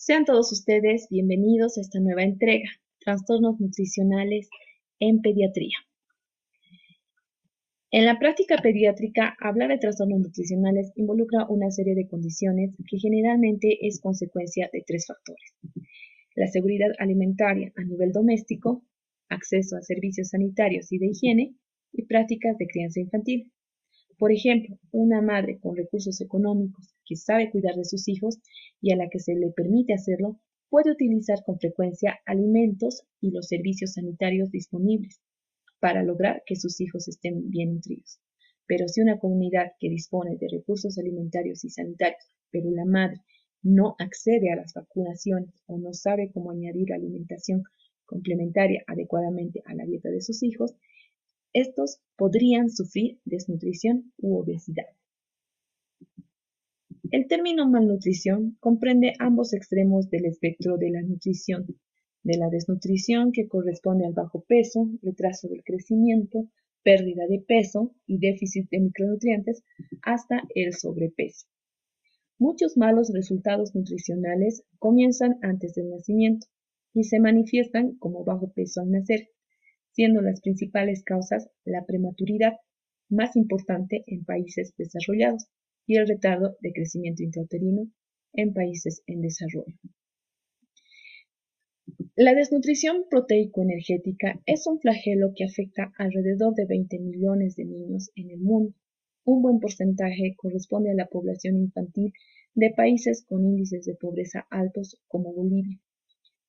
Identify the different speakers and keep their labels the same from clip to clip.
Speaker 1: Sean todos ustedes bienvenidos a esta nueva entrega, Trastornos Nutricionales en Pediatría. En la práctica pediátrica, hablar de trastornos nutricionales involucra una serie de condiciones que generalmente es consecuencia de tres factores: la seguridad alimentaria a nivel doméstico, acceso a servicios sanitarios y de higiene, y prácticas de crianza infantil. Por ejemplo, una madre con recursos económicos que sabe cuidar de sus hijos y a la que se le permite hacerlo, puede utilizar con frecuencia alimentos y los servicios sanitarios disponibles para lograr que sus hijos estén bien nutridos. Pero si una comunidad que dispone de recursos alimentarios y sanitarios, pero la madre no accede a las vacunaciones o no sabe cómo añadir alimentación complementaria adecuadamente a la dieta de sus hijos, estos podrían sufrir desnutrición u obesidad. El término malnutrición comprende ambos extremos del espectro de la nutrición, de la desnutrición, que corresponde al bajo peso, retraso del crecimiento, pérdida de peso y déficit de micronutrientes, hasta el sobrepeso. Muchos malos resultados nutricionales comienzan antes del nacimiento y se manifiestan como bajo peso al nacer, siendo las principales causas la prematuridad, más importante en países desarrollados, y el retardo de crecimiento intrauterino en países en desarrollo. La desnutrición proteico-energética es un flagelo que afecta alrededor de 20 millones de niños en el mundo. Un buen porcentaje corresponde a la población infantil de países con índices de pobreza altos como Bolivia,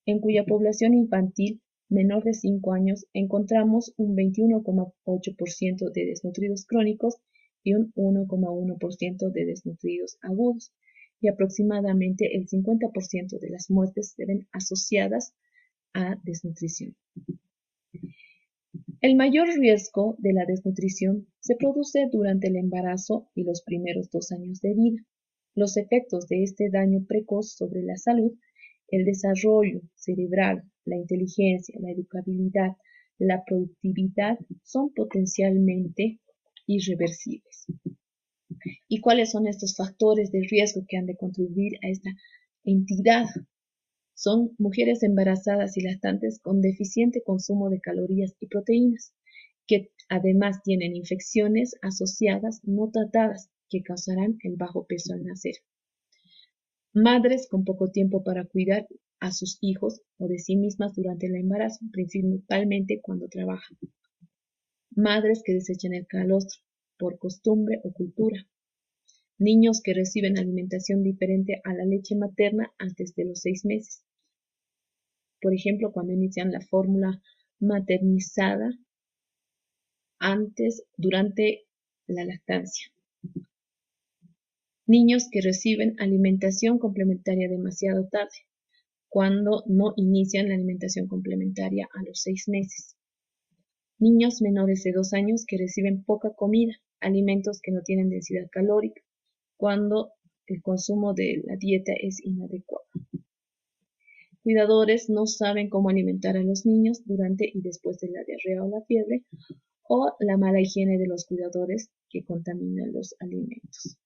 Speaker 1: en cuya población infantil menor de 5 años encontramos un 21,8% de desnutridos crónicos y un 1,1% de desnutridos agudos, y aproximadamente el 50% de las muertes se ven asociadas a desnutrición. El mayor riesgo de la desnutrición se produce durante el embarazo y los primeros 2 años de vida. Los efectos de este daño precoz sobre la salud, el desarrollo cerebral, la inteligencia, la educabilidad, la productividad, son potencialmente irreversibles. ¿Y cuáles son estos factores de riesgo que han de contribuir a esta entidad? Son mujeres embarazadas y lactantes con deficiente consumo de calorías y proteínas, que además tienen infecciones asociadas no tratadas que causarán el bajo peso al nacer. Madres con poco tiempo para cuidar a sus hijos o de sí mismas durante el embarazo, principalmente cuando trabajan. Madres que desechan el calostro por costumbre o cultura. Niños que reciben alimentación diferente a la leche materna antes de los 6 meses. Por ejemplo, cuando inician la fórmula maternizada durante la lactancia. Niños que reciben alimentación complementaria demasiado tarde, cuando no inician la alimentación complementaria a los 6 meses. Niños menores de 2 años que reciben poca comida, alimentos que no tienen densidad calórica, cuando el consumo de la dieta es inadecuado. Cuidadores no saben cómo alimentar a los niños durante y después de la diarrea o la fiebre, o la mala higiene de los cuidadores que contaminan los alimentos.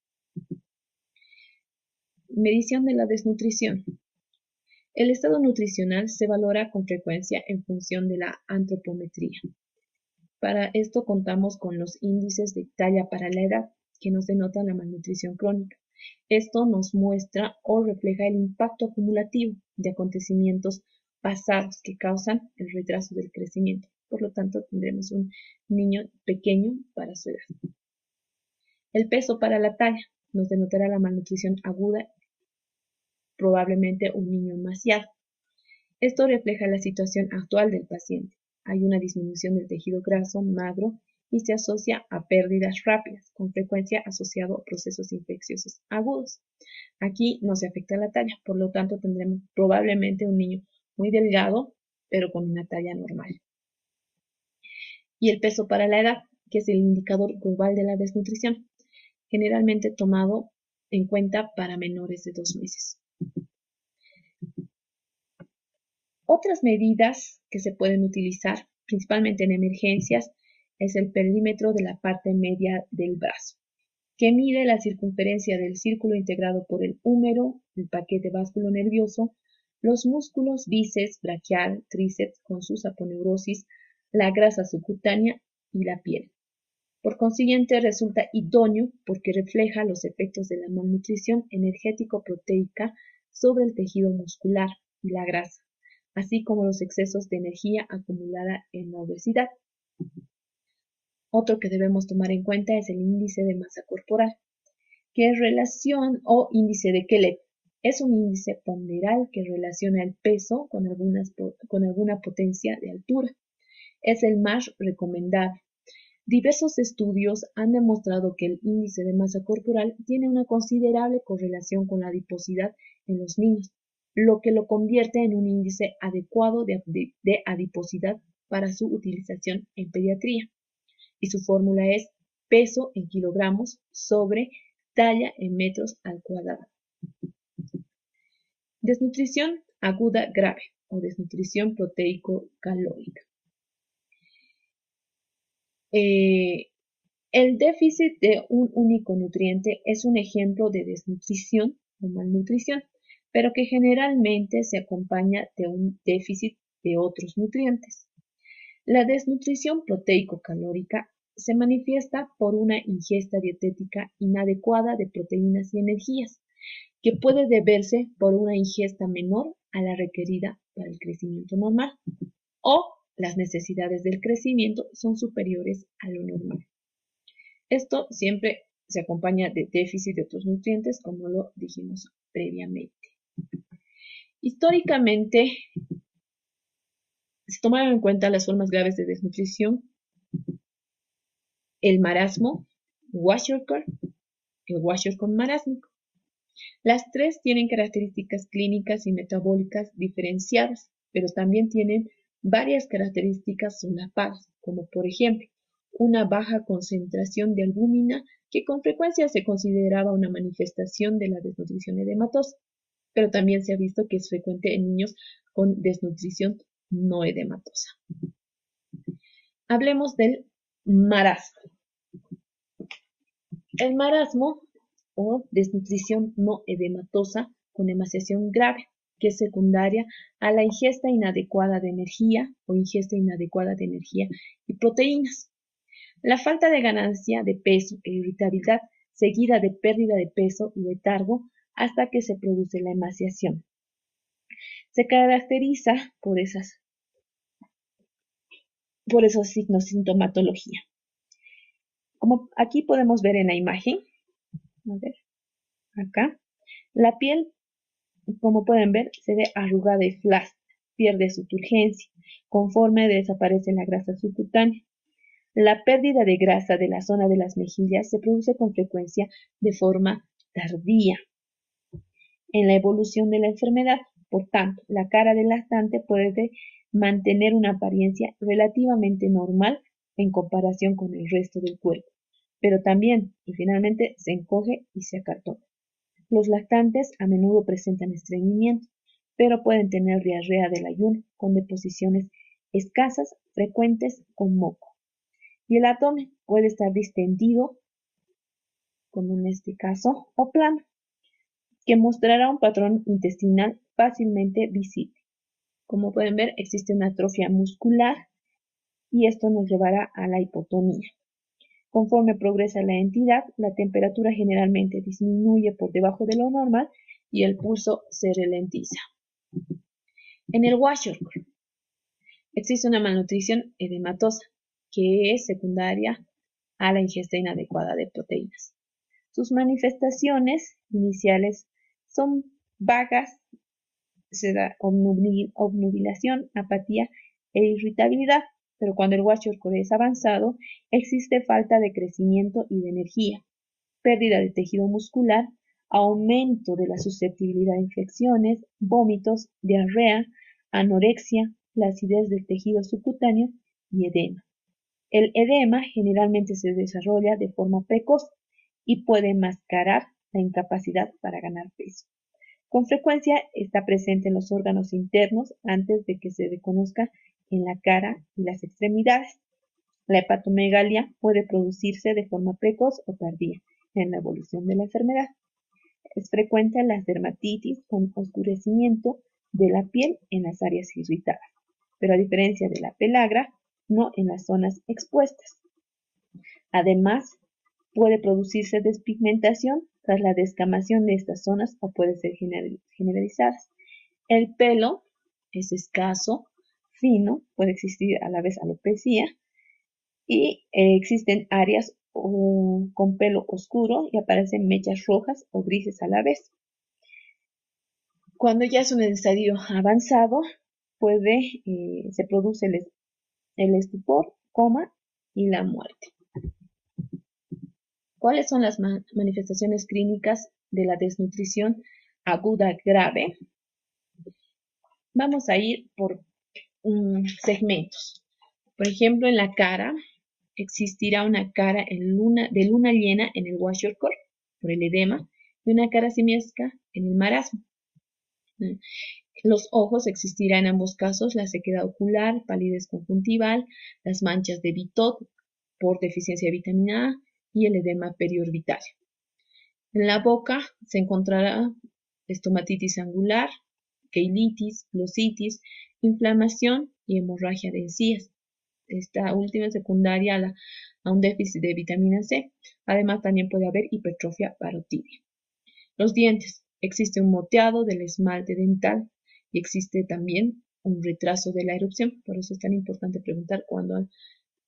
Speaker 1: Medición de la desnutrición. El estado nutricional se valora con frecuencia en función de la antropometría. Para esto contamos con los índices de talla para la edad, que nos denotan la malnutrición crónica. Esto nos muestra o refleja el impacto acumulativo de acontecimientos pasados que causan el retraso del crecimiento. Por lo tanto, tendremos un niño pequeño para su edad. El peso para la talla nos denotará la malnutrición aguda, probablemente un niño emaciado. Esto refleja la situación actual del paciente. Hay una disminución del tejido graso magro y se asocia a pérdidas rápidas, con frecuencia asociado a procesos infecciosos agudos. Aquí no se afecta la talla, por lo tanto tendremos probablemente un niño muy delgado, pero con una talla normal. Y el peso para la edad, que es el indicador global de la desnutrición, generalmente tomado en cuenta para menores de 2 meses. Otras medidas que se pueden utilizar, principalmente en emergencias, es el perímetro de la parte media del brazo. que mide la circunferencia del círculo integrado por el húmero, el paquete nervioso, los músculos bíceps, braquial, tríceps con sus aponeurosis, la grasa subcutánea y la piel. Por consiguiente, resulta idóneo porque refleja los efectos de la malnutrición energético-proteica sobre el tejido muscular y la grasa, así como los excesos de energía acumulada en la obesidad. Otro que debemos tomar en cuenta es el índice de masa corporal, que es relación o índice de Kelep. Es un índice ponderal que relaciona el peso con alguna potencia de altura. Es el más recomendable. Diversos estudios han demostrado que el índice de masa corporal tiene una considerable correlación con la adiposidad en los niños, lo que lo convierte en un índice adecuado de adiposidad para su utilización en pediatría. Y su fórmula es peso en kilogramos sobre talla en metros al cuadrado. Desnutrición aguda grave o desnutrición proteico-calórica. El déficit de un único nutriente es un ejemplo de desnutrición o malnutrición, pero que generalmente se acompaña de un déficit de otros nutrientes. La desnutrición proteico-calórica se manifiesta por una ingesta dietética inadecuada de proteínas y energías, que puede deberse por una ingesta menor a la requerida para el crecimiento normal, o las necesidades del crecimiento son superiores a lo normal. Esto siempre se acompaña de déficit de otros nutrientes, como lo dijimos previamente. Históricamente, se tomaron en cuenta las formas graves de desnutrición, el marasmo, Kwashiorkor, el Kwashiorkor marásmico. Las tres tienen características clínicas y metabólicas diferenciadas, pero también tienen varias características solapadas, como por ejemplo, una baja concentración de albúmina, que con frecuencia se consideraba una manifestación de la desnutrición edematosa, pero también se ha visto que es frecuente en niños con desnutrición no edematosa. Hablemos del marasmo. El marasmo o desnutrición no edematosa con emaciación grave, que es secundaria a la ingesta inadecuada de energía o ingesta inadecuada de energía y proteínas. La falta de ganancia de peso e irritabilidad seguida de pérdida de peso y letargo hasta que se produce la emaciación. Se caracteriza por esos signos de sintomatología. Como aquí podemos ver en la imagen, a ver, acá, la piel, como pueden ver, se ve arrugada y flácida, pierde su turgencia, conforme desaparece la grasa subcutánea. La pérdida de grasa de la zona de las mejillas se produce con frecuencia de forma tardía en la evolución de la enfermedad. Por tanto, la cara del lactante puede mantener una apariencia relativamente normal en comparación con el resto del cuerpo, pero también y finalmente se encoge y se acartona. Los lactantes a menudo presentan estreñimiento, pero pueden tener diarrea del ayuno con deposiciones escasas, frecuentes con moco. Y el abdomen puede estar distendido, como en este caso, o plano, que mostrará un patrón intestinal fácilmente visible. Como pueden ver, existe una atrofia muscular y esto nos llevará a la hipotonía. Conforme progresa la entidad, la temperatura generalmente disminuye por debajo de lo normal y el pulso se ralentiza. En el Kwashiorkor existe una malnutrición edematosa que es secundaria a la ingesta inadecuada de proteínas. Sus manifestaciones iniciales son vagas, se da obnubilación, apatía e irritabilidad, pero cuando el Kwashiorkor es avanzado, existe falta de crecimiento y de energía, pérdida de tejido muscular, aumento de la susceptibilidad a infecciones, vómitos, diarrea, anorexia, flacidez del tejido subcutáneo y edema. El edema generalmente se desarrolla de forma precoz y puede mascarar la incapacidad para ganar peso. Con frecuencia está presente en los órganos internos antes de que se reconozca en la cara y las extremidades. La hepatomegalia puede producirse de forma precoz o tardía en la evolución de la enfermedad. Es frecuente la dermatitis con oscurecimiento de la piel en las áreas irritadas, pero a diferencia de la pelagra, no en las zonas expuestas. Además, puede producirse despigmentación tras la descamación de estas zonas o puede ser generalizada. El pelo es escaso, fino, puede existir a la vez alopecia y existen áreas con pelo oscuro y aparecen mechas rojas o grises a la vez. Cuando ya es un estadio avanzado, se produce el estupor, coma y la muerte. ¿Cuáles son las manifestaciones clínicas de la desnutrición aguda grave? Vamos a ir por segmentos. Por ejemplo, en la cara existirá una cara de luna llena en el kwashiorkor por el edema y una cara simiesca en el marasmo. Los ojos existirá en ambos casos la sequedad ocular, palidez conjuntival, las manchas de Bitot por deficiencia de vitamina A y el edema periorbitario. En la boca se encontrará estomatitis angular, queilitis, glositis, inflamación y hemorragia de encías. Esta última es secundaria a un déficit de vitamina C. Además, también puede haber hipertrofia parotidia. Los dientes. Existe un moteado del esmalte dental y existe también un retraso de la erupción. Por eso es tan importante preguntar cuándo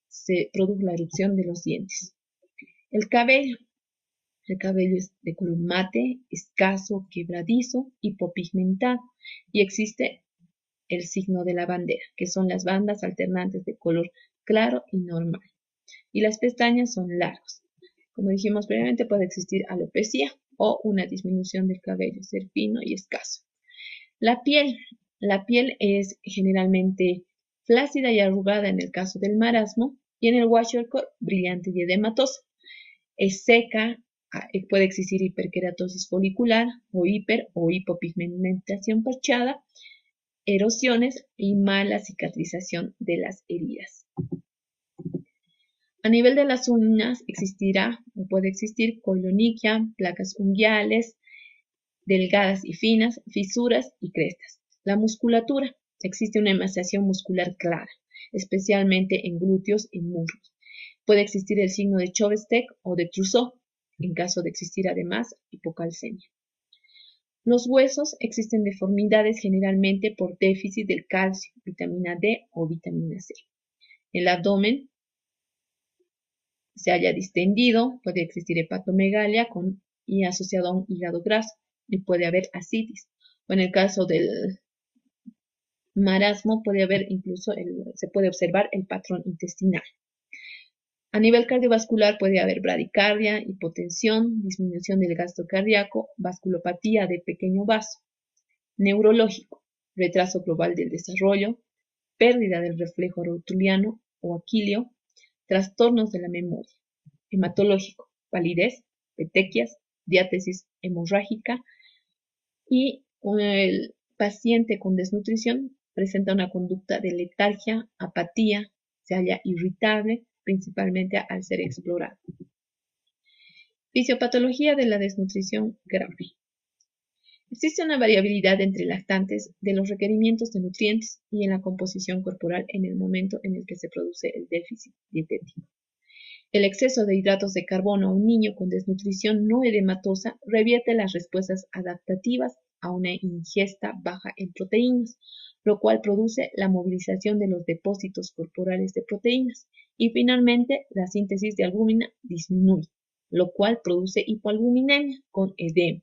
Speaker 1: se produjo la erupción de los dientes. El cabello. El cabello es de color mate, escaso, quebradizo, hipopigmentado y existe el signo de la bandera, que son las bandas alternantes de color claro y normal. Y las pestañas son largas. Como dijimos previamente, puede existir alopecia o una disminución del cabello, ser fino y escaso. La piel es generalmente flácida y arrugada en el caso del marasmo y en el kwashiorkor brillante y edematosa. Es seca, puede existir hiperkeratosis folicular o hipopigmentación parchada, erosiones y mala cicatrización de las heridas. A nivel de las uñas puede existir coilonychia, placas unguiales, delgadas y finas, fisuras y crestas. La musculatura. Existe una emaciación muscular clara, especialmente en glúteos y muslos. Puede existir el signo de Chauvet-Stecke o de Trousseau, en caso de existir además hipocalcemia. Los huesos existen deformidades generalmente por déficit del calcio, vitamina D o vitamina C. El abdomen se halla distendido, puede existir hepatomegalia y asociado a un hígado graso y puede haber ascitis. O en el caso del marasmo se puede observar el patrón intestinal. A nivel cardiovascular puede haber bradicardia, hipotensión, disminución del gasto cardíaco, vasculopatía de pequeño vaso. Neurológico, retraso global del desarrollo, pérdida del reflejo rotuliano o aquileo, trastornos de la memoria. Hematológico, palidez, petequias, diátesis hemorrágica y el paciente con desnutrición presenta una conducta de letargia, apatía, se halla irritable, principalmente al ser explorado. Fisiopatología de la desnutrición grave. Existe una variabilidad entre lactantes de los requerimientos de nutrientes y en la composición corporal en el momento en el que se produce el déficit dietético. El exceso de hidratos de carbono a un niño con desnutrición no edematosa revierte las respuestas adaptativas a una ingesta baja en proteínas, lo cual produce la movilización de los depósitos corporales de proteínas y finalmente la síntesis de albúmina disminuye, lo cual produce hipoalbuminemia con edema,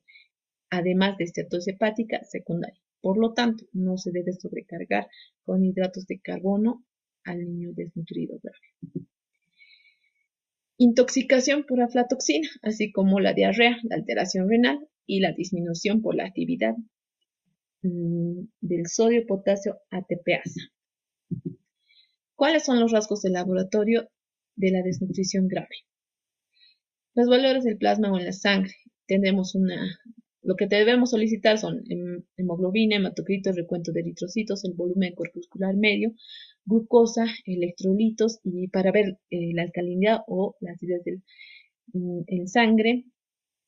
Speaker 1: además de esteatosis hepática secundaria. Por lo tanto, no se debe sobrecargar con hidratos de carbono al niño desnutrido grave. Intoxicación por aflatoxina, así como la diarrea, la alteración renal y la disminución por la actividad del sodio-potasio ATPasa. ¿Cuáles son los rasgos de laboratorio de la desnutrición grave? Los valores del plasma o en la sangre. Lo que debemos solicitar son hemoglobina, hematocritos, recuento de eritrocitos, el volumen corpuscular medio, glucosa, electrolitos y para ver la alcalinidad o la acidez en sangre,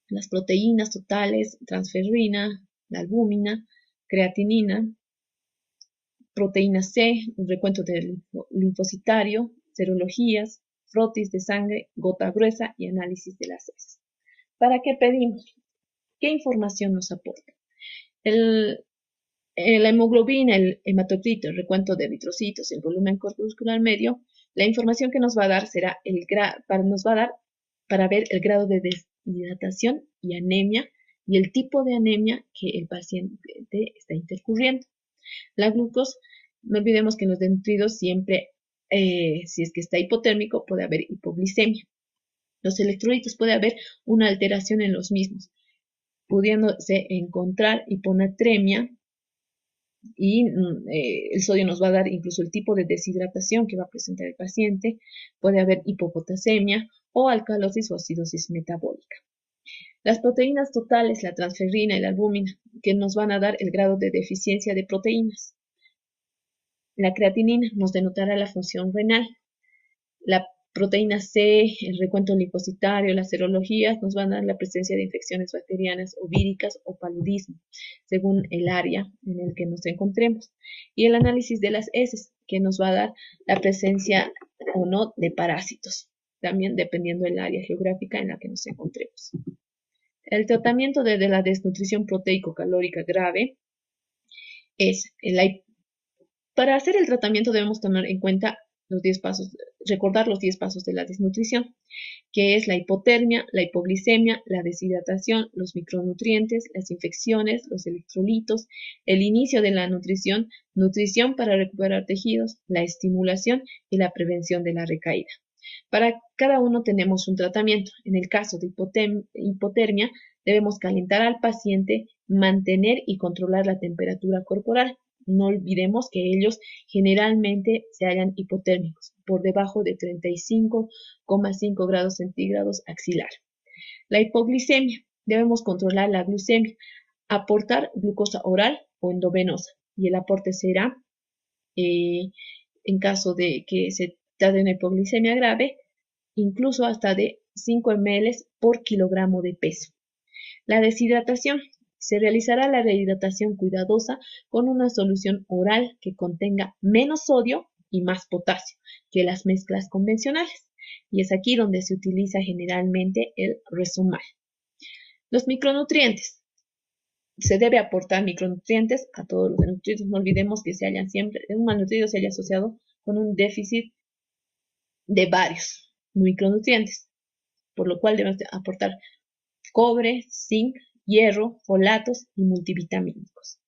Speaker 1: las proteínas totales, transferrina, la albúmina, creatinina, proteína C, el recuento del linfocitario, serologías, frotis de sangre, gota gruesa y análisis de las heces. ¿Para qué pedimos? ¿Qué información nos aporta? La hemoglobina, el hematocrito, el recuento de eritrocitos, el volumen corpuscular medio, la información que nos va a dar será para ver el grado de deshidratación y anemia y el tipo de anemia que el paciente está intercurriendo. La glucosa, no olvidemos que en los desnutridos siempre, si es que está hipotérmico, puede haber hipoglicemia. Los electrolitos, puede haber una alteración en los mismos, pudiéndose encontrar hiponatremia, y el sodio nos va a dar incluso el tipo de deshidratación que va a presentar el paciente. Puede haber hipopotasemia o alcalosis o acidosis metabólica. Las proteínas totales, la transferrina y la albúmina, que nos van a dar el grado de deficiencia de proteínas. La creatinina nos denotará la función renal. La proteína C, el recuento linfocitario, las serologías nos van a dar la presencia de infecciones bacterianas o víricas o paludismo, según el área en el que nos encontremos. Y el análisis de las heces, que nos va a dar la presencia o no de parásitos, también dependiendo del área geográfica en la que nos encontremos. El tratamiento de la desnutrición proteico-calórica grave es para hacer el tratamiento debemos tomar en cuenta los 10 pasos, recordar los 10 pasos de la desnutrición, que es la hipotermia, la hipoglicemia, la deshidratación, los micronutrientes, las infecciones, los electrolitos, el inicio de la nutrición, nutrición para recuperar tejidos, la estimulación y la prevención de la recaída. Para cada uno tenemos un tratamiento. En el caso de hipotermia, debemos calentar al paciente, mantener y controlar la temperatura corporal. No olvidemos que ellos generalmente se hallan hipotérmicos, por debajo de 35,5 grados centígrados axilar. La hipoglicemia, debemos controlar la glucemia, aportar glucosa oral o endovenosa, y el aporte será, en caso de que se trate de una hipoglicemia grave, incluso hasta de 5 ml por kilogramo de peso. La deshidratación. Se realizará la rehidratación cuidadosa con una solución oral que contenga menos sodio y más potasio que las mezclas convencionales. Y es aquí donde se utiliza generalmente el Resumal. Los micronutrientes. Se debe aportar micronutrientes a todos los nutrientes. No olvidemos que un malnutrido se haya asociado con un déficit de varios micronutrientes, por lo cual debemos aportar cobre, zinc, hierro, folatos y multivitamínicos.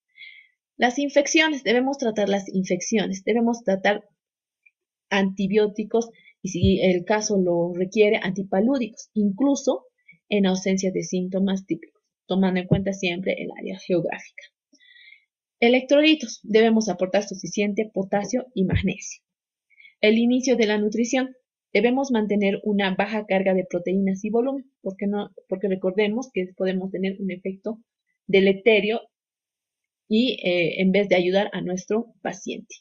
Speaker 1: Las infecciones, debemos tratar las infecciones, debemos tratar antibióticos y si el caso lo requiere, antipalúdicos, incluso en ausencia de síntomas típicos, tomando en cuenta siempre el área geográfica. Electrolitos, debemos aportar suficiente potasio y magnesio. El inicio de la nutrición. Debemos mantener una baja carga de proteínas y volumen, porque recordemos que podemos tener un efecto deleterio y en vez de ayudar a nuestro paciente.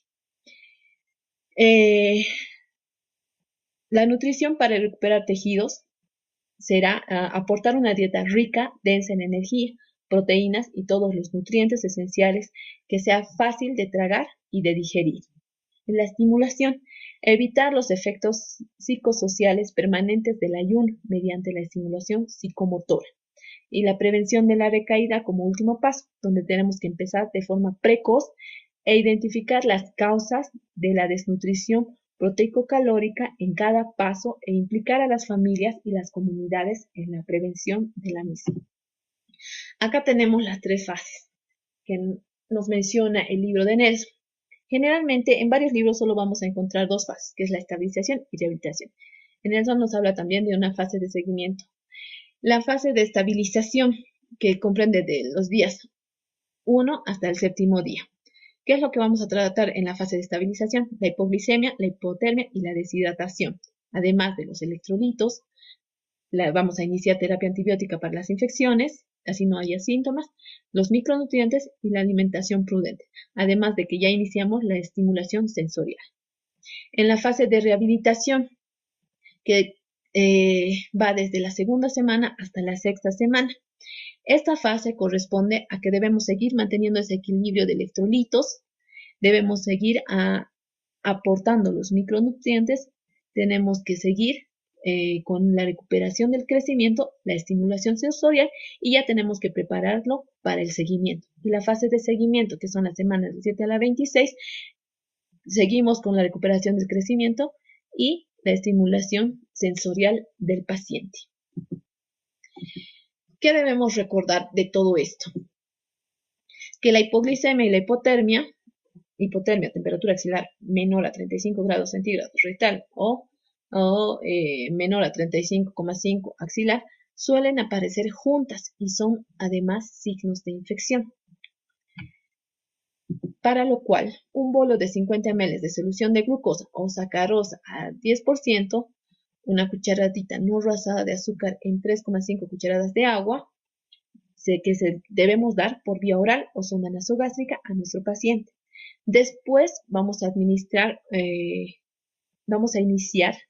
Speaker 1: La nutrición para recuperar tejidos será aportar una dieta rica, densa en energía, proteínas y todos los nutrientes esenciales, que sea fácil de tragar y de digerir. La estimulación. Evitar los efectos psicosociales permanentes del ayuno mediante la estimulación psicomotora. Y la prevención de la recaída como último paso, donde tenemos que empezar de forma precoz e identificar las causas de la desnutrición proteico-calórica en cada paso e implicar a las familias y las comunidades en la prevención de la misma. Acá tenemos las 3 fases que nos menciona el libro de Nelson. Generalmente en varios libros solo vamos a encontrar 2 fases, que es la estabilización y rehabilitación. En Nelson nos habla también de una fase de seguimiento. La fase de estabilización, que comprende de los días 1 hasta el 7º día. ¿Qué es lo que vamos a tratar en la fase de estabilización? La hipoglicemia, la hipotermia y la deshidratación. Además de los electrolitos, vamos a iniciar terapia antibiótica para las infecciones, así no haya síntomas, los micronutrientes y la alimentación prudente, además de que ya iniciamos la estimulación sensorial. En la fase de rehabilitación, que va desde la segunda semana hasta la sexta semana. Esta fase corresponde a que debemos seguir manteniendo ese equilibrio de electrolitos, debemos seguir aportando los micronutrientes, tenemos que seguir con la recuperación del crecimiento, la estimulación sensorial y ya tenemos que prepararlo para el seguimiento. Y la fase de seguimiento, que son las semanas del 7 a la 26, seguimos con la recuperación del crecimiento y la estimulación sensorial del paciente. ¿Qué debemos recordar de todo esto? Que la hipoglicemia y la hipotermia, temperatura axilar menor a 35 grados centígrados rectal o menor a 35,5 axilar, suelen aparecer juntas y son además signos de infección. Para lo cual, un bolo de 50 ml de solución de glucosa o sacarosa a 10%, una cucharadita no rasada de azúcar en 3,5 cucharadas de agua, que debemos dar por vía oral o sonda nasogástrica a nuestro paciente. Después vamos a iniciar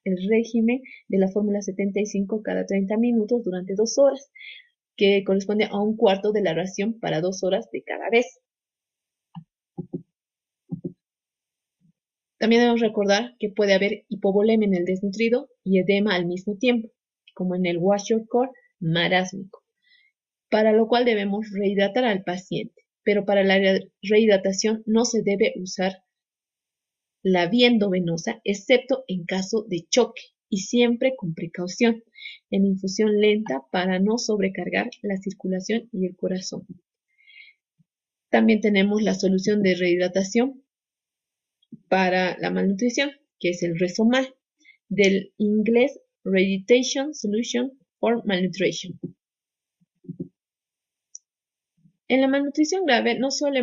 Speaker 1: el régimen de la fórmula 75 cada 30 minutos durante 2 horas, que corresponde a un cuarto de la ración para 2 horas de cada vez. También debemos recordar que puede haber hipovolemia en el desnutrido y edema al mismo tiempo, como en el kwashiorkor marásmico, para lo cual debemos rehidratar al paciente, pero para la rehidratación no se debe usar la vía endovenosa, excepto en caso de choque y siempre con precaución, en infusión lenta para no sobrecargar la circulación y el corazón. También tenemos la solución de rehidratación para la malnutrición, que es el Resomal, del inglés Rehydratation Solution for Malnutrition. En la malnutrición grave no suele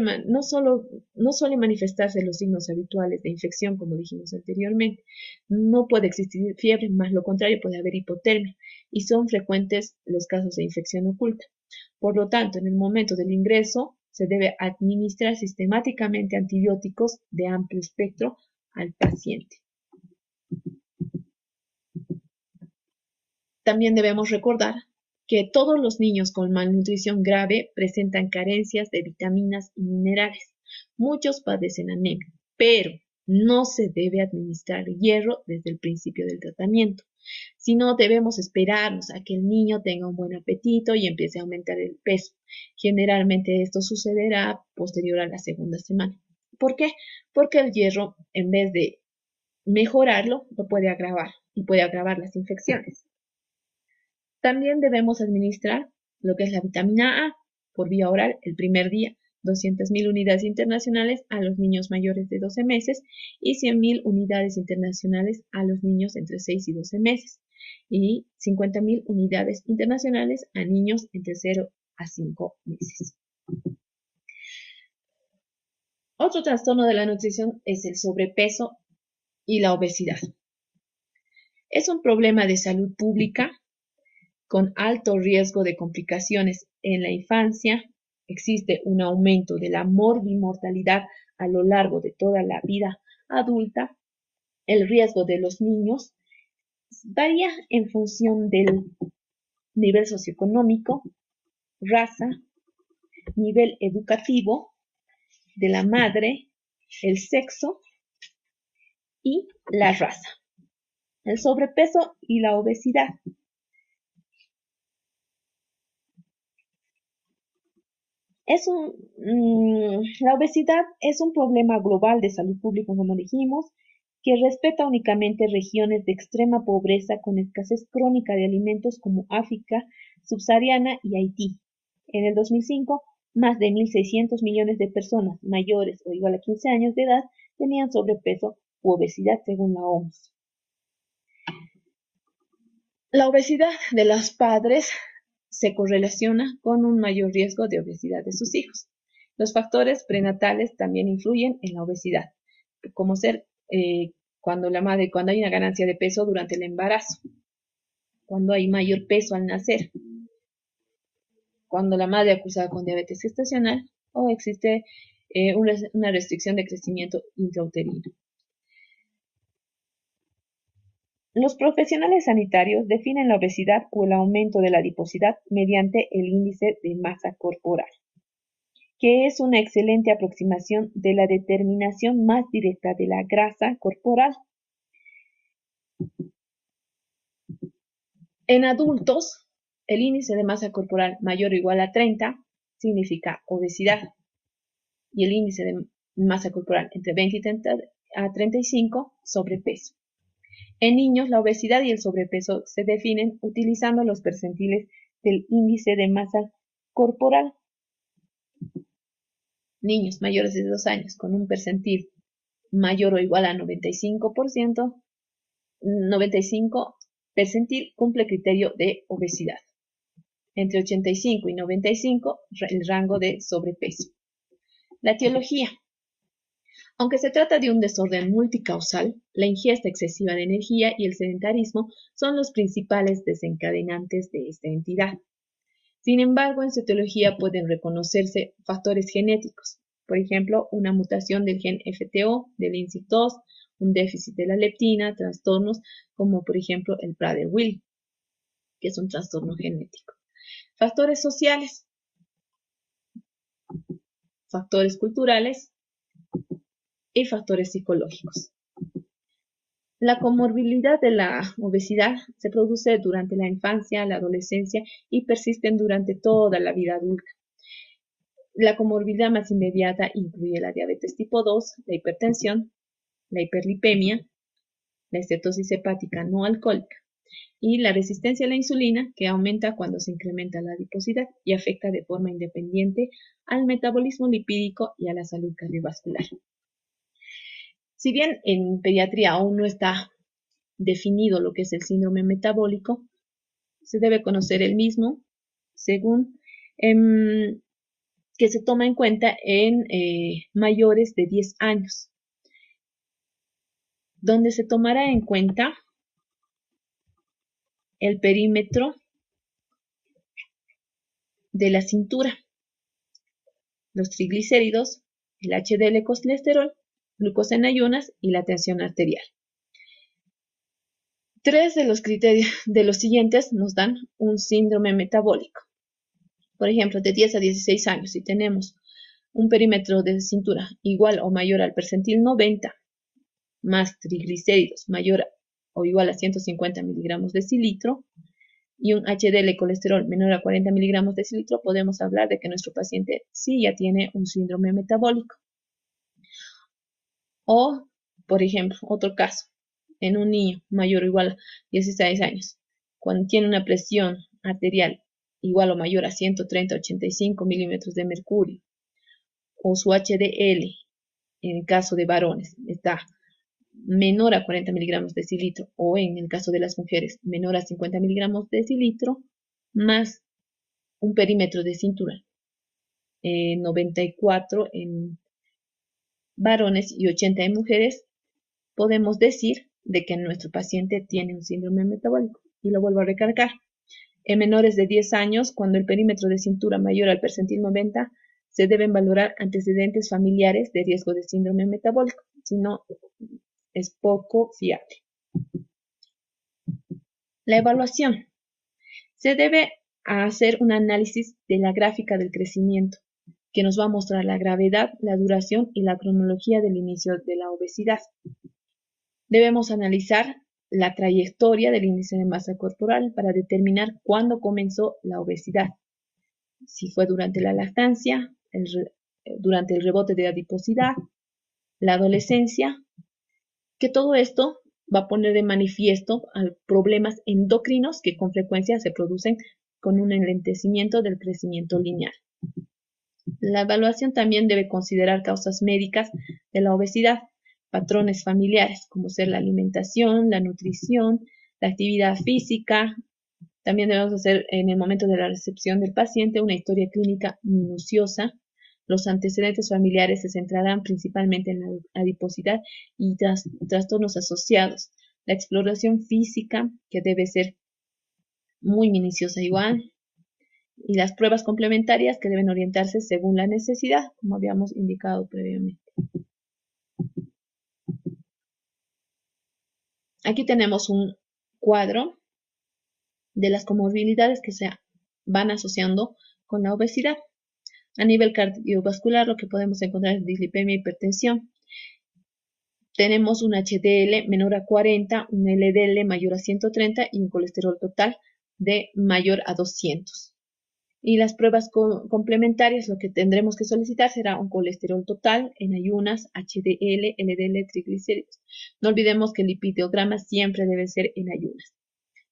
Speaker 1: manifestarse los signos habituales de infección, como dijimos anteriormente. No puede existir fiebre, más lo contrario, puede haber hipotermia, y son frecuentes los casos de infección oculta. Por lo tanto, en el momento del ingreso, se debe administrar sistemáticamente antibióticos de amplio espectro al paciente. También debemos recordar que todos los niños con malnutrición grave presentan carencias de vitaminas y minerales. Muchos padecen anemia, pero no se debe administrar hierro desde el principio del tratamiento, sino debemos esperarnos a que el niño tenga un buen apetito y empiece a aumentar el peso. Generalmente esto sucederá posterior a la segunda semana. ¿Por qué? Porque el hierro, en vez de mejorarlo, lo puede agravar y puede agravar las infecciones. También debemos administrar lo que es la vitamina A por vía oral el primer día, 200.000 unidades internacionales a los niños mayores de 12 meses y 100.000 unidades internacionales a los niños entre 6 y 12 meses y 50.000 unidades internacionales a niños entre 0 a 5 meses. Otro trastorno de la nutrición es el sobrepeso y la obesidad. Es un problema de salud pública con alto riesgo de complicaciones en la infancia. Existe un aumento de la morbimortalidad a lo largo de toda la vida adulta. El riesgo de los niños varía en función del nivel socioeconómico, raza, nivel educativo de la madre, el sexo y la raza. El sobrepeso y la obesidad. La obesidad es un problema global de salud pública, como dijimos, que respeta únicamente regiones de extrema pobreza con escasez crónica de alimentos como África subsahariana y Haití. En el 2005, más de 1.600 millones de personas mayores o igual a 15 años de edad tenían sobrepeso u obesidad según la OMS. La obesidad de los padres se correlaciona con un mayor riesgo de obesidad de sus hijos. Los factores prenatales también influyen en la obesidad, como ser cuando hay una ganancia de peso durante el embarazo, cuando hay mayor peso al nacer, cuando la madre acusada con diabetes gestacional o existe una restricción de crecimiento intrauterino. Los profesionales sanitarios definen la obesidad o el aumento de la adiposidad mediante el índice de masa corporal, que es una excelente aproximación de la determinación más directa de la grasa corporal. En adultos, el índice de masa corporal mayor o igual a 30 significa obesidad y el índice de masa corporal entre 20 a 35 sobrepeso. En niños, la obesidad y el sobrepeso se definen utilizando los percentiles del índice de masa corporal. Niños mayores de 2 años con un percentil mayor o igual a 95%, 95 percentil cumple criterio de obesidad. Entre 85 y 95, el rango de sobrepeso. La etiología. Aunque se trata de un desorden multicausal, la ingesta excesiva de energía y el sedentarismo son los principales desencadenantes de esta entidad. Sin embargo, en su etiología pueden reconocerse factores genéticos, por ejemplo, una mutación del gen FTO, del INSIT2, un déficit de la leptina, trastornos como por ejemplo el Prader-Willi, que es un trastorno genético. Factores sociales, factores culturales y factores psicológicos. La comorbilidad de la obesidad se produce durante la infancia, la adolescencia y persisten durante toda la vida adulta. La comorbilidad más inmediata incluye la diabetes tipo 2, la hipertensión, la hiperlipemia, la estetosis hepática no alcohólica y la resistencia a la insulina, que aumenta cuando se incrementa la adiposidad y afecta de forma independiente al metabolismo lipídico y a la salud cardiovascular. Si bien en pediatría aún no está definido lo que es el síndrome metabólico, se debe conocer el mismo según que se toma en cuenta en mayores de 10 años, donde se tomará en cuenta el perímetro de la cintura, los triglicéridos, el HDL colesterol, glucosa en ayunas y la tensión arterial. Tres de los criterios de los siguientes nos dan un síndrome metabólico. Por ejemplo, de 10 a 16 años, si tenemos un perímetro de cintura igual o mayor al percentil 90, más triglicéridos mayor o igual a 150 miligramos decilitro y un HDL colesterol menor a 40 miligramos decilitro, podemos hablar de que nuestro paciente sí ya tiene un síndrome metabólico. O, por ejemplo, otro caso, en un niño mayor o igual a 16 años, cuando tiene una presión arterial igual o mayor a 130-85 milímetros de mercurio, o su HDL, en el caso de varones, está menor a 40 miligramos decilitro, o en el caso de las mujeres, menor a 50 miligramos decilitro, más un perímetro de cintura 94 en varones y 80 en mujeres, podemos decir de que nuestro paciente tiene un síndrome metabólico. Y lo vuelvo a recargar. En menores de 10 años, cuando el perímetro de cintura mayor al percentil 90, se deben valorar antecedentes familiares de riesgo de síndrome metabólico, si no es poco fiable. La evaluación. Se debe hacer un análisis de la gráfica del crecimiento, que nos va a mostrar la gravedad, la duración y la cronología del inicio de la obesidad. Debemos analizar la trayectoria del índice de masa corporal para determinar cuándo comenzó la obesidad. Si fue durante la lactancia, durante el rebote de adiposidad, la adolescencia, que todo esto va a poner de manifiesto problemas endocrinos que con frecuencia se producen con un enlentecimiento del crecimiento lineal. La evaluación también debe considerar causas médicas de la obesidad, patrones familiares, como ser la alimentación, la nutrición, la actividad física. También debemos hacer en el momento de la recepción del paciente una historia clínica minuciosa. Los antecedentes familiares se centrarán principalmente en la adiposidad y trastornos asociados. La exploración física, que debe ser muy minuciosa igual, y las pruebas complementarias que deben orientarse según la necesidad, como habíamos indicado previamente. Aquí tenemos un cuadro de las comorbilidades que se van asociando con la obesidad. A nivel cardiovascular, lo que podemos encontrar es dislipemia e hipertensión. Tenemos un HDL menor a 40, un LDL mayor a 130 y un colesterol total de mayor a 200. Y las pruebas complementarias, lo que tendremos que solicitar será un colesterol total en ayunas, HDL, LDL, triglicéridos. No olvidemos que el lipidograma siempre debe ser en ayunas.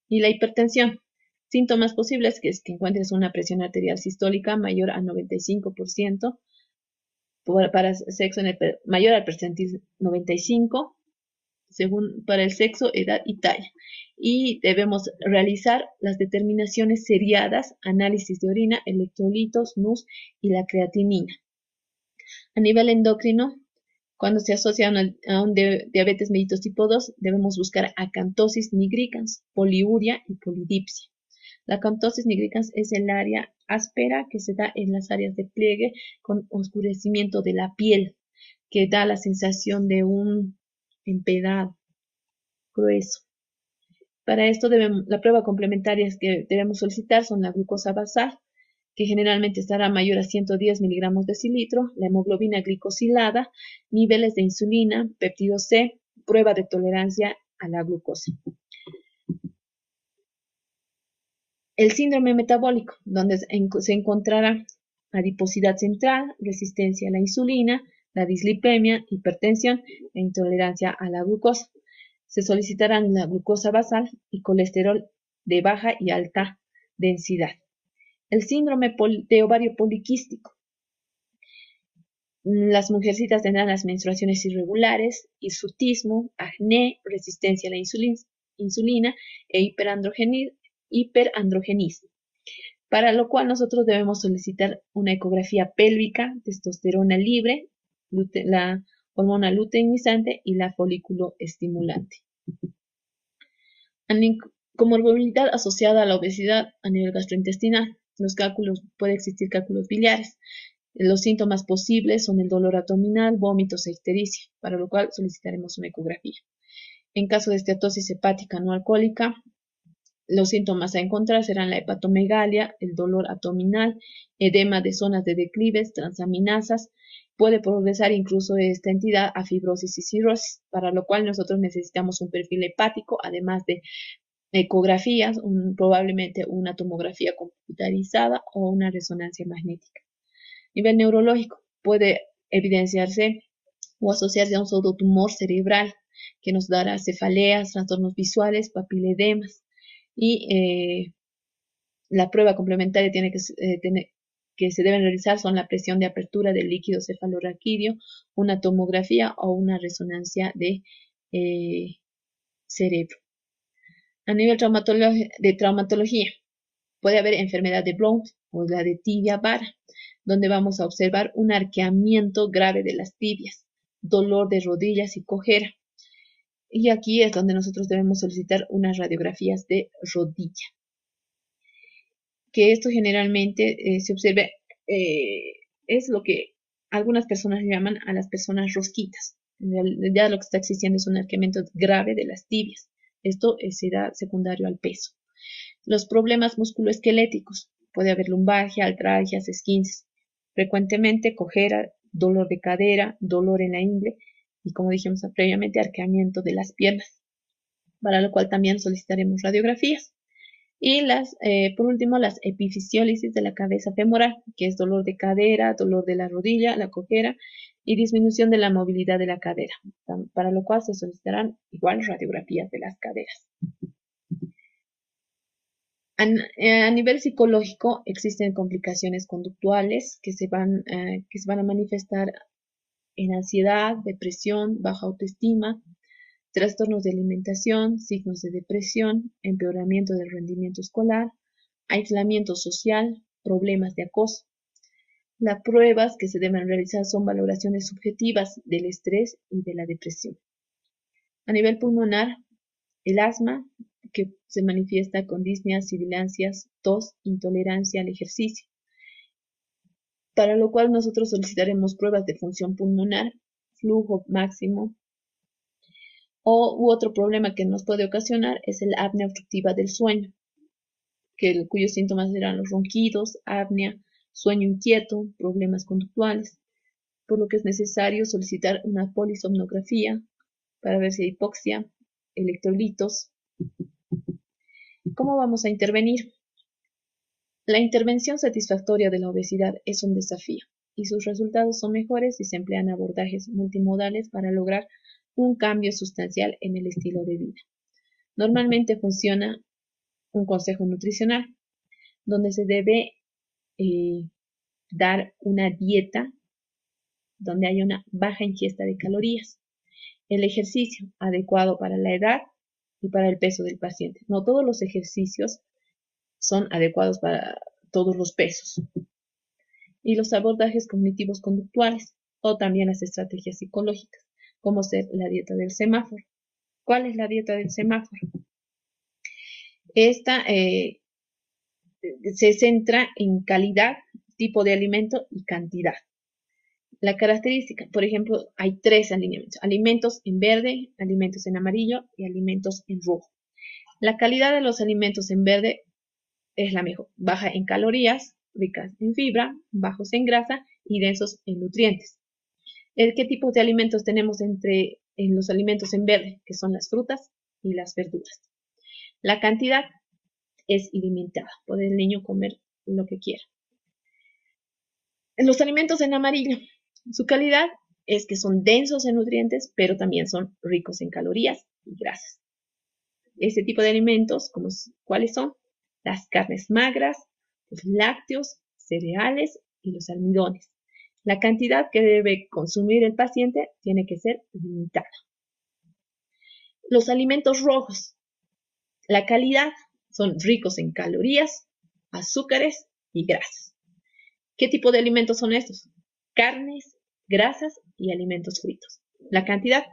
Speaker 1: Y la hipertensión. Síntomas posibles que es que encuentres una presión arterial sistólica mayor a 95%, para sexo mayor al percentil 95, según para el sexo, edad y talla. Y debemos realizar las determinaciones seriadas, análisis de orina, electrolitos, NUS y la creatinina. A nivel endocrino, cuando se asocia a un diabetes mellitus tipo 2, debemos buscar acantosis nigricans, poliuria y polidipsia. La acantosis nigricans es el área áspera que se da en las áreas de pliegue con oscurecimiento de la piel, que da la sensación de un empedado grueso. Para esto la prueba complementaria que debemos solicitar son la glucosa basal, que generalmente estará mayor a 110 miligramos decilitro, la hemoglobina glicosilada, niveles de insulina, péptido C, prueba de tolerancia a la glucosa. El síndrome metabólico, donde se encontrará adiposidad central, resistencia a la insulina, la dislipemia, hipertensión e intolerancia a la glucosa. Se solicitarán la glucosa basal y colesterol de baja y alta densidad. El síndrome de ovario poliquístico. Las mujercitas tendrán las menstruaciones irregulares, hirsutismo, acné, resistencia a la insulina e hiperandrogenismo, para lo cual nosotros debemos solicitar una ecografía pélvica, testosterona libre, la hormona luteinizante y la folículo estimulante. Comorbilidad asociada a la obesidad a nivel gastrointestinal. Puede existir cálculos biliares. Los síntomas posibles son el dolor abdominal, vómitos e ictericia, para lo cual solicitaremos una ecografía. En caso de esteatosis hepática no alcohólica, los síntomas a encontrar serán la hepatomegalia, el dolor abdominal, edema de zonas de declives, transaminasas. Puede progresar incluso esta entidad a fibrosis y cirrosis, para lo cual nosotros necesitamos un perfil hepático, además de ecografías, probablemente una tomografía computarizada o una resonancia magnética. A nivel neurológico, puede evidenciarse o asociarse a un pseudotumor cerebral que nos dará cefaleas, trastornos visuales, papiledemas. Y la prueba complementaria que se deben realizar son la presión de apertura del líquido cefalorraquídeo, una tomografía o una resonancia de cerebro. A nivel de traumatología, puede haber enfermedad de Blount o la de tibia-vara, donde vamos a observar un arqueamiento grave de las tibias, dolor de rodillas y cojera. Y aquí es donde nosotros debemos solicitar unas radiografías de rodilla. Que esto generalmente se observe, es lo que algunas personas llaman a las personas rosquitas. En realidad lo que está existiendo es un arqueamiento grave de las tibias. Esto será secundario al peso. Los problemas musculoesqueléticos. Puede haber lumbalgia, artralgias, esquinces. Frecuentemente cojera, dolor de cadera, dolor en la ingle y, como dijimos previamente, arqueamiento de las piernas, para lo cual también solicitaremos radiografías. Y por último, las epifisiólisis de la cabeza femoral, que es dolor de cadera, dolor de la rodilla, la cojera y disminución de la movilidad de la cadera, para lo cual se solicitarán igual radiografías de las caderas. A nivel psicológico, existen complicaciones conductuales que se van a manifestar en ansiedad, depresión, baja autoestima, trastornos de alimentación, signos de depresión, empeoramiento del rendimiento escolar, aislamiento social, problemas de acoso. Las pruebas que se deben realizar son valoraciones subjetivas del estrés y de la depresión. A nivel pulmonar, el asma, que se manifiesta con disneas, sibilancias, tos, intolerancia al ejercicio, para lo cual nosotros solicitaremos pruebas de función pulmonar, flujo máximo, U otro problema que nos puede ocasionar es el apnea obstructiva del sueño, cuyos síntomas serán los ronquidos, apnea, sueño inquieto, problemas conductuales, por lo que es necesario solicitar una polisomnografía para ver si hay hipoxia, electrolitos. ¿Cómo vamos a intervenir? La intervención satisfactoria de la obesidad es un desafío y sus resultados son mejores si se emplean abordajes multimodales para lograr un cambio sustancial en el estilo de vida. Normalmente funciona un consejo nutricional, donde se debe dar una dieta donde haya una baja ingesta de calorías. El ejercicio adecuado para la edad y para el peso del paciente. No todos los ejercicios son adecuados para todos los pesos. Y los abordajes cognitivos conductuales o también las estrategias psicológicas, como ser la dieta del semáforo. ¿Cuál es la dieta del semáforo? Esta se centra en calidad, tipo de alimento y cantidad. La característica, por ejemplo, hay 3 alineamientos: alimentos en verde, alimentos en amarillo y alimentos en rojo. La calidad de los alimentos en verde es la mejor, baja en calorías, ricas en fibra, bajos en grasa y densos en nutrientes. ¿Qué tipo de alimentos tenemos en los alimentos en verde? Que son las frutas y las verduras. La cantidad es ilimitada, puede el niño comer lo que quiera. En los alimentos en amarillo, su calidad es que son densos en nutrientes, pero también son ricos en calorías y grasas. Este tipo de alimentos, ¿cuáles son? Las carnes magras, los lácteos, cereales y los almidones. La cantidad que debe consumir el paciente tiene que ser limitada. Los alimentos rojos, la calidad son ricos en calorías, azúcares y grasas. ¿Qué tipo de alimentos son estos? Carnes, grasas y alimentos fritos. La cantidad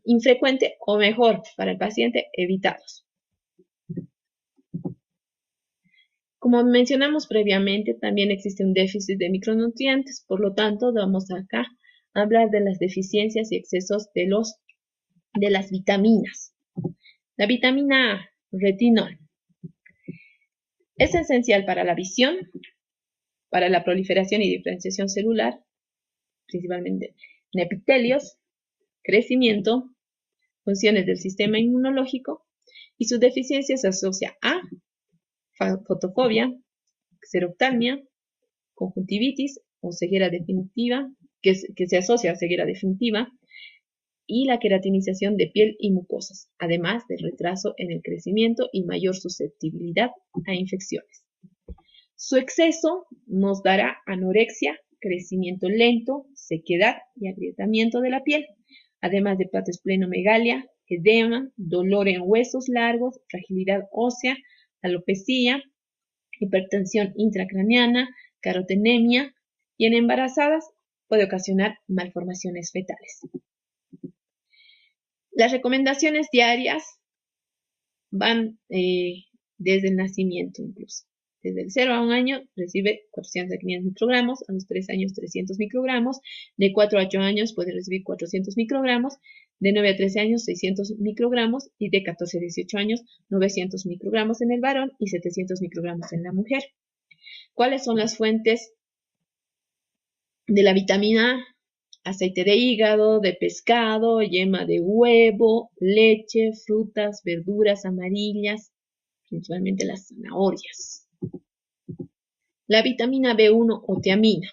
Speaker 1: infrecuente o mejor para el paciente, evitados. Como mencionamos previamente, también existe un déficit de micronutrientes, por lo tanto, vamos acá a hablar de las deficiencias y excesos de las vitaminas. La vitamina A, retinol, es esencial para la visión, para la proliferación y diferenciación celular, principalmente en epitelios, crecimiento, funciones del sistema inmunológico, y su deficiencia se asocia a fotofobia, xeroftalmia, conjuntivitis o ceguera definitiva, que se asocia a ceguera definitiva, y la queratinización de piel y mucosas, además del retraso en el crecimiento y mayor susceptibilidad a infecciones. Su exceso nos dará anorexia, crecimiento lento, sequedad y agrietamiento de la piel, además de hepatosplenomegalia, edema, dolor en huesos largos, fragilidad ósea, alopecia, hipertensión intracraneana, carotenemia, y en embarazadas puede ocasionar malformaciones fetales. Las recomendaciones diarias van desde el nacimiento incluso. Desde el 0 a 1 año recibe 400 a 500 microgramos, a los 3 años 300 microgramos, de 4 a 8 años puede recibir 400 microgramos, de 9 a 13 años 600 microgramos y de 14 a 18 años 900 microgramos en el varón y 700 microgramos en la mujer. ¿Cuáles son las fuentes de la vitamina A? Aceite de hígado, de pescado, yema de huevo, leche, frutas, verduras amarillas, principalmente las zanahorias. La vitamina B1 o tiamina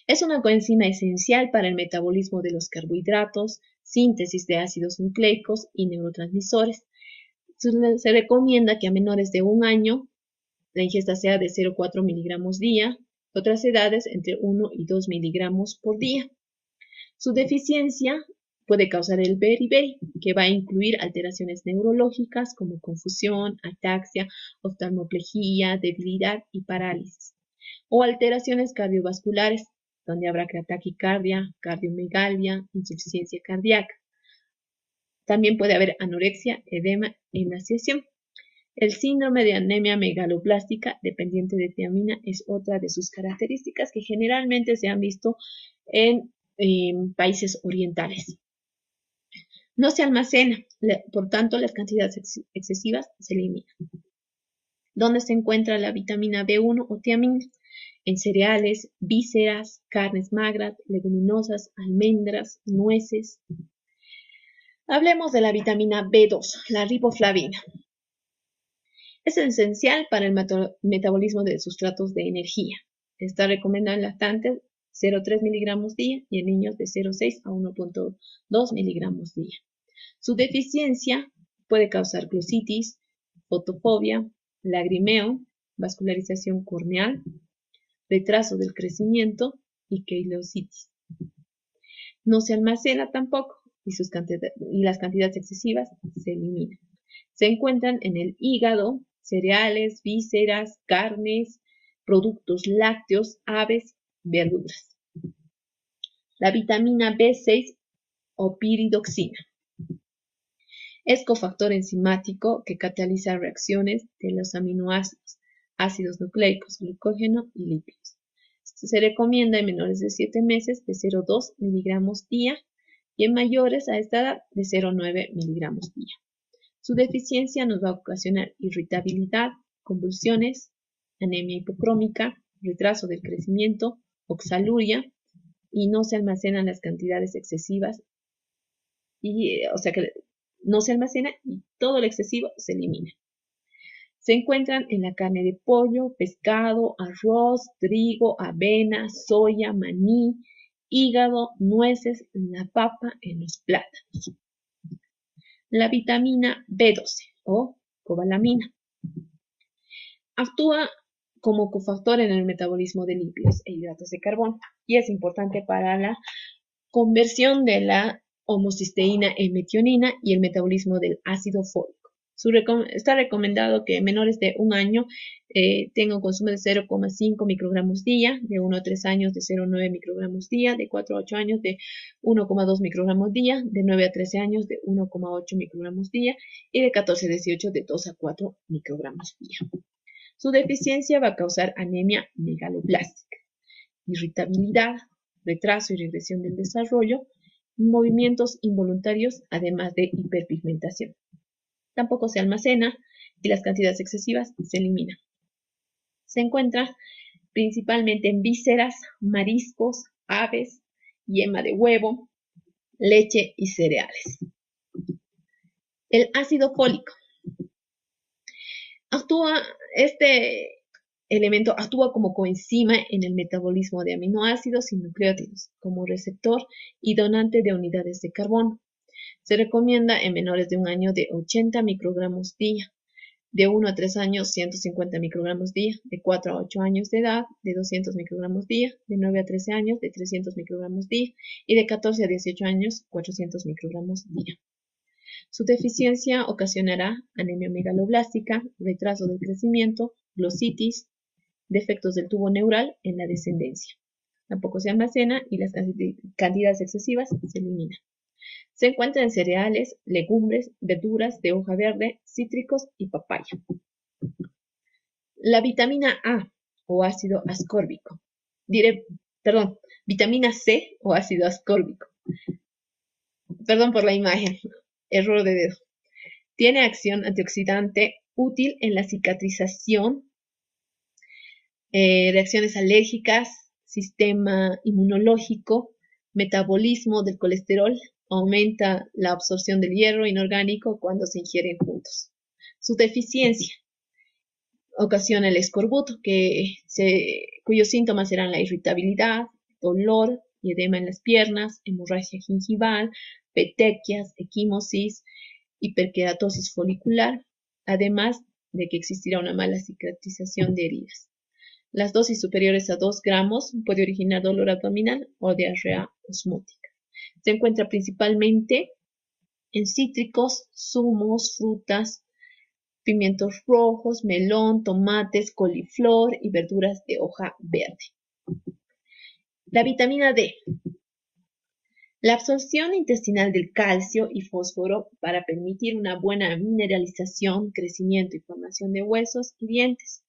Speaker 1: es una coenzima esencial para el metabolismo de los carbohidratos, síntesis de ácidos nucleicos y neurotransmisores. Se recomienda que a menores de 1 año la ingesta sea de 0,4 miligramos día, otras edades entre 1 y 2 miligramos por día. Su deficiencia puede causar el beriberi, que va a incluir alteraciones neurológicas como confusión, ataxia, oftalmoplegia, debilidad y parálisis, o alteraciones cardiovasculares, donde habrá taquicardia, cardiomegalia, insuficiencia cardíaca. También puede haber anorexia, edema e emaciación. El síndrome de anemia megaloblástica dependiente de tiamina es otra de sus características que generalmente se han visto en países orientales. No se almacena, por tanto las cantidades excesivas se eliminan. ¿Dónde se encuentra la vitamina B1 o tiamina? En cereales, vísceras, carnes magras, leguminosas, almendras, nueces. Hablemos de la vitamina B2, la riboflavina. Es esencial para el metabolismo de sustratos de energía. Está recomendada en lactantes 0,3 miligramos día y en niños de 0,6 a 1,2 miligramos día. Su deficiencia puede causar glossitis, fotofobia, lagrimeo, vascularización corneal, retraso del crecimiento y queilositis. No se almacena tampoco y las cantidades excesivas se eliminan. Se encuentran en el hígado, cereales, vísceras, carnes, productos lácteos, aves, verduras. La vitamina B6 o piridoxina es cofactor enzimático que cataliza reacciones de los aminoácidos, ácidos nucleicos, glucógeno y lípidos. Se recomienda en menores de 7 meses de 0,2 miligramos día y en mayores a esta edad de 0,9 miligramos día. Su deficiencia nos va a ocasionar irritabilidad, convulsiones, anemia hipocrómica, retraso del crecimiento, oxaluria y no se almacenan las cantidades excesivas, o sea que no se almacena y todo lo excesivo se elimina. Se encuentran en la carne de pollo, pescado, arroz, trigo, avena, soya, maní, hígado, nueces, la papa, en los plátanos. La vitamina B12 o cobalamina actúa como cofactor en el metabolismo de lípidos e hidratos de carbono y es importante para la conversión de la homocisteína en metionina y el metabolismo del ácido fólico. Está recomendado que menores de 1 año tengan un consumo de 0,5 microgramos día, de 1 a 3 años de 0,9 microgramos día, de 4 a 8 años de 1,2 microgramos día, de 9 a 13 años de 1,8 microgramos día y de 14 a 18 de 2 a 4 microgramos día. Su deficiencia va a causar anemia megaloblástica, irritabilidad, retraso y regresión del desarrollo, movimientos involuntarios, además de hiperpigmentación. Tampoco se almacena y las cantidades excesivas se eliminan. Se encuentra principalmente en vísceras, mariscos, aves, yema de huevo, leche y cereales. El ácido fólico. Este elemento actúa como coenzima en el metabolismo de aminoácidos y nucleótidos, como receptor y donante de unidades de carbono. Se recomienda en menores de 1 año de 80 microgramos día, de 1 a 3 años 150 microgramos día, de 4 a 8 años de edad de 200 microgramos día, de 9 a 13 años de 300 microgramos día y de 14 a 18 años 400 microgramos día. Su deficiencia ocasionará anemia megaloblástica, retraso del crecimiento, glossitis, defectos del tubo neural en la descendencia. Tampoco se almacena y las cantidades excesivas se eliminan. Se encuentra en cereales, legumbres, verduras de hoja verde, cítricos y papaya. La vitamina A o ácido ascórbico. Vitamina C o ácido ascórbico. Perdón por la imagen, error de dedo. Tiene acción antioxidante útil en la cicatrización, reacciones alérgicas, sistema inmunológico, metabolismo del colesterol, aumenta la absorción del hierro inorgánico cuando se ingieren juntos. Su deficiencia ocasiona el escorbuto, cuyos síntomas serán la irritabilidad, dolor y edema en las piernas, hemorragia gingival, petequias, equimosis, hiperkeratosis folicular, además de que existirá una mala cicatrización de heridas. Las dosis superiores a 2 gramos puede originar dolor abdominal o diarrea osmótica. Se encuentra principalmente en cítricos, zumos, frutas, pimientos rojos, melón, tomates, coliflor y verduras de hoja verde. La vitamina D. La absorción intestinal del calcio y fósforo para permitir una buena mineralización, crecimiento y formación de huesos y dientes.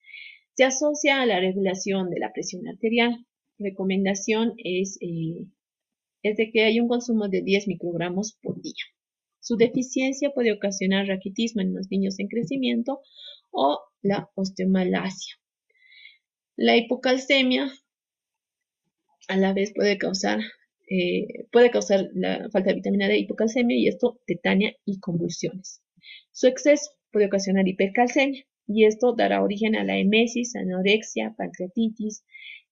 Speaker 1: Se asocia a la regulación de la presión arterial. Recomendación es de que haya un consumo de 10 microgramos por día. Su deficiencia puede ocasionar raquitismo en los niños en crecimiento o la osteomalacia. La hipocalcemia a la vez puede causar la falta de vitamina D, hipocalcemia, y esto tetania y convulsiones. Su exceso puede ocasionar hipercalcemia y esto dará origen a la emesis, anorexia, pancreatitis,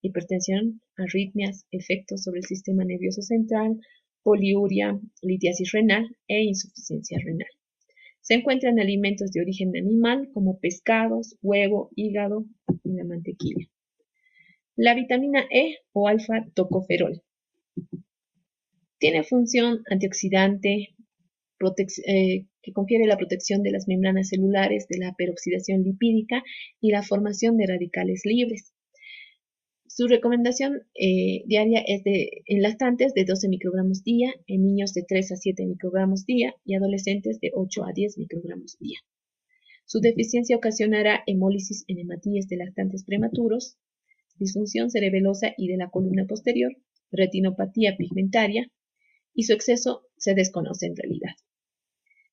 Speaker 1: hipertensión, arritmias, efectos sobre el sistema nervioso central, poliuria, litiasis renal e insuficiencia renal. Se encuentran alimentos de origen animal como pescados, huevo, hígado y la mantequilla. La vitamina E o alfa-tocoferol tiene función antioxidante que confiere la protección de las membranas celulares de la peroxidación lipídica y la formación de radicales libres. Su recomendación diaria es en lactantes de 12 microgramos día, en niños de 3 a 7 microgramos día y adolescentes de 8 a 10 microgramos día. Su deficiencia ocasionará hemólisis en hematíes de lactantes prematuros, disfunción cerebelosa y de la columna posterior, retinopatía pigmentaria, y su exceso se desconoce en realidad.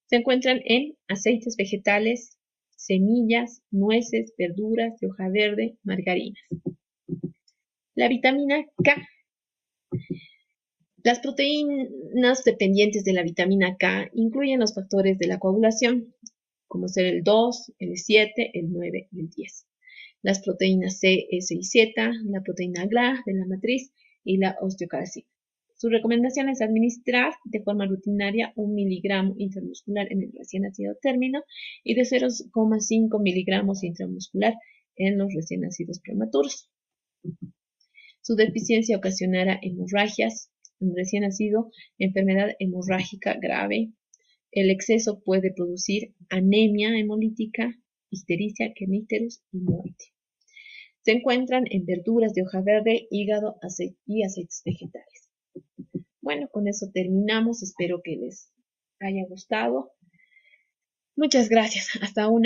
Speaker 1: Se encuentran en aceites vegetales, semillas, nueces, verduras de hoja verde, margarinas. La vitamina K. Las proteínas dependientes de la vitamina K incluyen los factores de la coagulación, como ser el 2, el 7, el 9 y el 10. Las proteínas C, S y Z, la proteína GLA de la matriz y la osteocalcina. Su recomendación es administrar de forma rutinaria 1 miligramo intramuscular en el recién nacido término y de 0,5 miligramos intramuscular en los recién nacidos prematuros. Su deficiencia ocasionará hemorragias en recién nacido, enfermedad hemorrágica grave. El exceso puede producir anemia hemolítica, ictericia, querníteros y muerte. Se encuentran en verduras de hoja verde, hígado y aceites vegetales. Bueno, con eso terminamos. Espero que les haya gustado. Muchas gracias. Hasta una